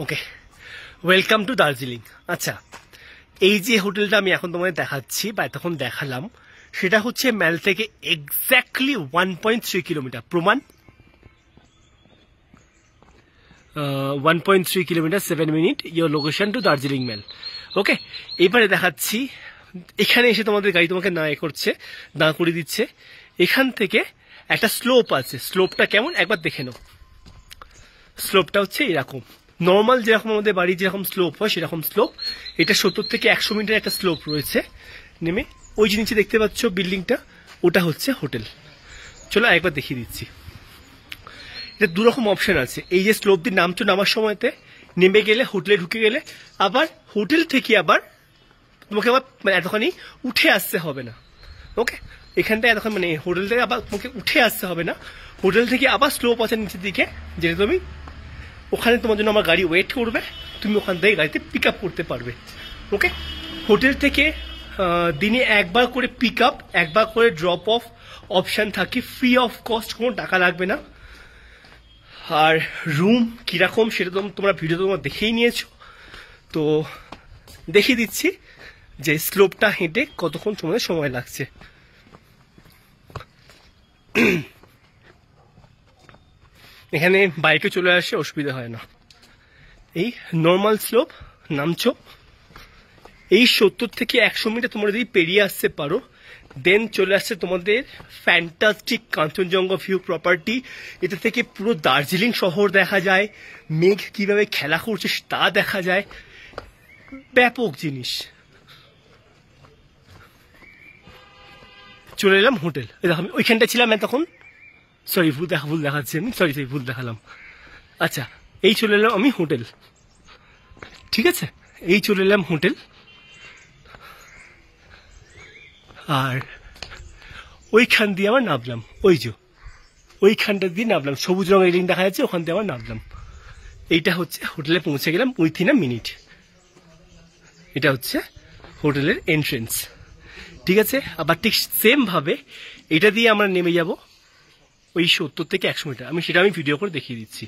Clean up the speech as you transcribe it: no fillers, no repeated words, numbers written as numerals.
Okay, welcome to Darjeeling. আচ্ছা, এই যে হোটেলটা আমি এখন তোমাদের দেখাচ্ছি বা তখন দেখালাম, সেটা হচ্ছে ম্যাল থেকে এক্স্যাক্টলি 1.3 কিলোমিটার। প্রমাণ 1.3 kilometre 7 minute your location to Darjeeling mall. Okay, এবারে দেখাচ্ছি, এখানে এসে তোমাদের গাড়ি তোমাকে দাঁড় করে দিচ্ছে। এখান থেকে একটা স্লোপ আছে, স্লোপটা কেমন একবার দেখে নাও। স্লোপটা হচ্ছে এরকম, নর্মাল যেরকম আমাদের বাড়ি যেরকম স্লোপ হয় সেরকম স্লোপ। এটা 70 থেকে 100 মিটার একটা স্লোপ রয়েছে নেমে। ওই যে নিচে দেখতে পাচ্ছ বিল্ডিংটা, ওটা হচ্ছে হোটেল। চলো একবার দেখিয়ে দিচ্ছি। এটা দুরকম অপশন আছে। এই যে স্লোপ দিয়ে নামছো, নামার সময়তে নেমে গেলে হোটেলে ঢুকে গেলে, আবার হোটেল থেকে আবার তোমাকে আবার এতখানি উঠে আসতে হবে না। ওকে, এখানটায় এতক্ষণ হোটেল থেকে আবার তোমাকে উঠে আসতে হবে না। হোটেল থেকে আবার স্লোপ আছে নিচের দিকে, যেটা তুমি ওখানে তোমার জন্য আমার গাড়ি ওয়েট করবে, তুমি ওখান থেকে গাড়িতে পিক আপ করতে পারবে। ওকে, হোটেল থেকে দিনে একবার করে পিক আপ, একবার করে ড্রপ অফ অপশান থাকে, ফ্রি অফ কস্ট, কোনো টাকা লাগবে না। আর রুম কীরকম সেটা তোমরা ভিডিও তোমার দেখেই নিয়েছো। তো দেখিয়ে দিচ্ছি যে স্লোপটা হেঁটে কতক্ষণ সময় লাগছে। এখানে বাইকে চলে আসে, অসুবিধা হয় না। এই নর্মাল স্লোপ, নামছো, এই 70 থেকে 100 মিটার তোমরা যদি পেরিয়ে আসতে পারো, দেন চলে আসছে তোমাদের ফ্যান্টাস্টিক কাঞ্চনজঙ্ঘা ভিউ প্রপার্টি। এটা থেকে পুরো দার্জিলিং শহর দেখা যায়, মেঘ কিভাবে খেলা করছে তা দেখা যায়, ব্যাপক জিনিস। চলে এলাম হোটেল। দেখো আমি ওইখানটা ছিলাম তখন, সরি ভুল দেখাচ্ছি আমি, সরি ভুল দেখালাম। আচ্ছা, এই চলে এলাম আমি হোটেল, ঠিক আছে, এই চলে এলাম হোটেল। আর ওইখান দিয়ে আমার নামলাম, ওই যে ওইখানটা দিয়ে নামলাম, সবুজ রঙের রেলিং দেখা যাচ্ছে, ওখান দিয়ে আমার নামলাম। এইটা হচ্ছে হোটেলে পৌঁছে গেলাম উইথিন আ মিনিট। এটা হচ্ছে হোটেলের এন্ট্রেন্স, ঠিক আছে। আবার ঠিক সেম ভাবে এটা দিয়ে আমরা নেমে যাব ওই 70 থেকে 100 মিটার। আমি ভিডিও করে দেখিয়ে দিচ্ছি।